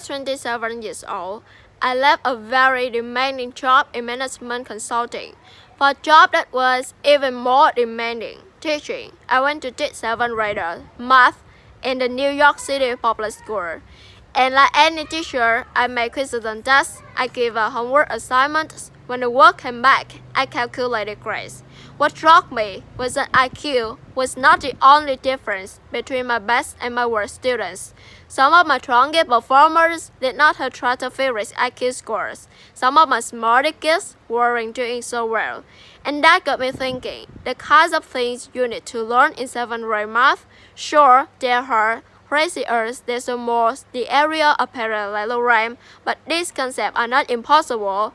was 27 years old, I left a very demanding job in management consulting for a job that was even more demanding, teaching. I went to teach 7th grade math in the New York City public school. And like any teacher, I made quizzes and tests. I gave a homework assignments. When the work came back, I calculated grades. What struck me was that IQ was not the only difference between my best and my worst students. Some of my strongest performers did not have stratospheric IQ scores. Some of my smartest kids weren't doing so well. And that got me thinking, the kinds of things you need to learn in 7th grade math, sure, they're hard, crazy Earth desomorphs the area of parallelogram, but these concepts are not impossible,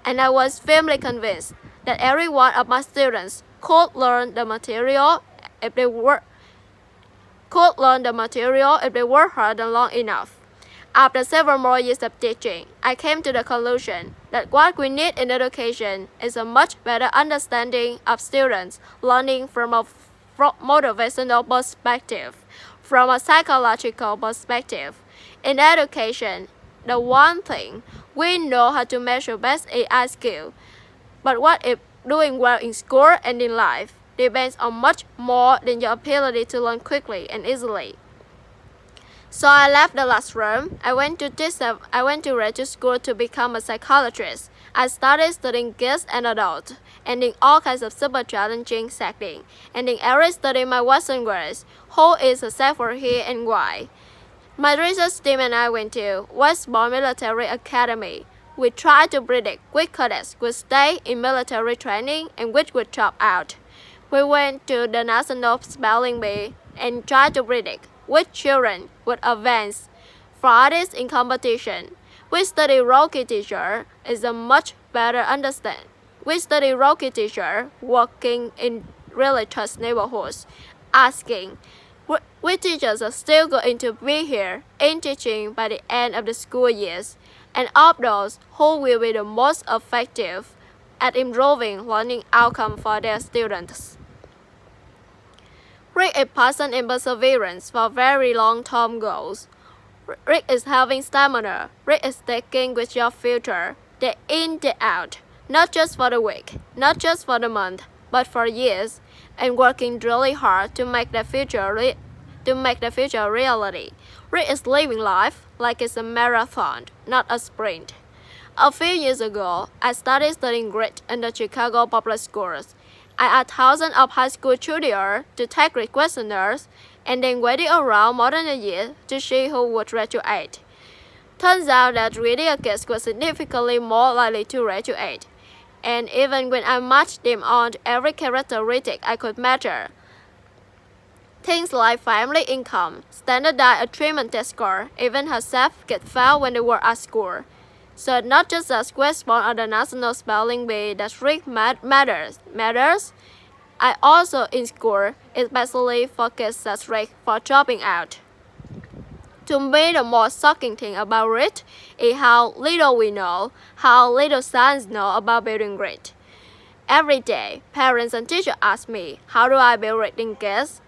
and I was firmly convinced that every one of my students could learn the material if they worked hard and long enough. After several more years of teaching, I came to the conclusion that what we need in education is a much better understanding of students learning from a motivational perspective, from a psychological perspective. In education, the one thing we know how to measure best is IQ, but what if doing well in school and in life depends on much more than your ability to learn quickly and easily. So I left the last room. I went to graduate school to become a psychologist. I started studying kids and adults, and in all kinds of super challenging settings. And in every study my Western grades, who is successful here and why. My research team and I went to West Point Military Academy. We tried to predict which cadets would stay in military training and which would drop out. We went to the National Spelling Bee and tried to predict which children would advance farthest in competition. We study rookie teacher is a much better understand. We study rookie teacher working in really tough neighborhoods, asking, which teachers are still going to be here in teaching by the end of the school years, and of those who will be the most effective at improving learning outcome for their students. Rick is passion and perseverance for very long-term goals. Rick is having stamina. Rick is sticking with your future, day in, day out, not just for the week, not just for the month, but for years, and working really hard to make the future reality. Rick is living life like it's a marathon, not a sprint. A few years ago, I started studying grit in the Chicago public schools. I asked thousands of high school juniors to take grit questionnaires and then waited around more than a year to see who would graduate. Turns out that grittier kids were significantly more likely to graduate. And even when I matched them on every characteristic I could measure, things like family income, standardized achievement test score, even how self-kids felt when they were at school. So not just as response on the National Spelling Bee that Rick matters. I also in school, especially for kids as Rick for dropping out. To me, the most shocking thing about Rick is how little we know, how little science know about building grit. Every day, parents and teachers ask me, how do I build grit in kids?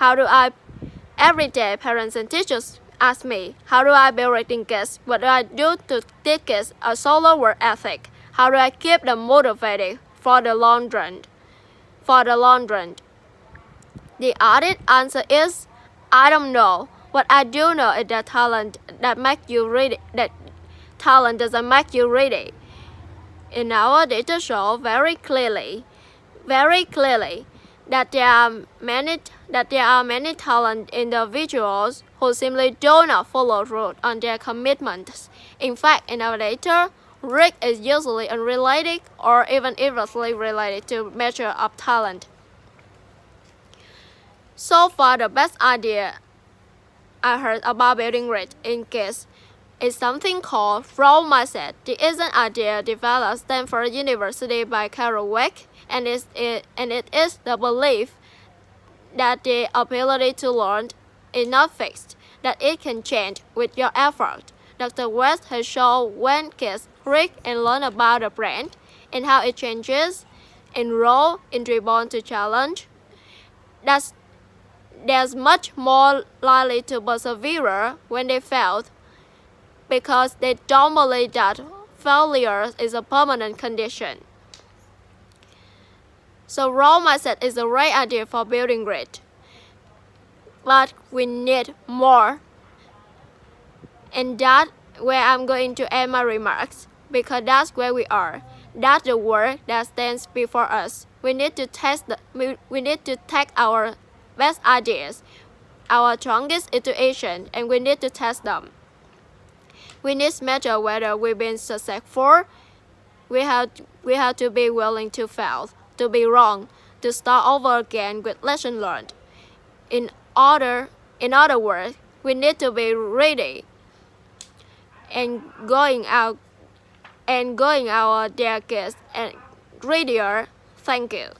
Every day, parents and teachers ask me, how do I build grit in kids? What do I do to teach kids a solo work ethic? How do I keep them motivated for the long run? The honest answer is, I don't know. What I do know is that talent doesn't make you ready. In our data show very clearly that there are many talented individuals who simply do not follow through on their commitments. In fact, in our data, Rick is usually unrelated or even inversely related to measure of talent. So far, the best idea I heard about building grit in kids is something called flow mindset. It is an idea developed at Stanford University by Carol Weck, and it is the belief that the ability to learn is not fixed, that it can change with your effort. Dr. West has shown when kids read and learn about the brain and how it changes, enroll in response to challenge, they're much more likely to persevere when they fail because they don't believe that failure is a permanent condition. So role mindset is a great idea for building grit. But we need more. And that's where I'm going to end my remarks, because that's where we are. That's the work that stands before us. We need to take our best ideas, our strongest intuition, and we need to test them. We need to measure whether we've been successful. We have to be willing to fail, to be wrong, to start over again with lesson learned. In other words, we need to be ready and going our decades and readier. Thank you.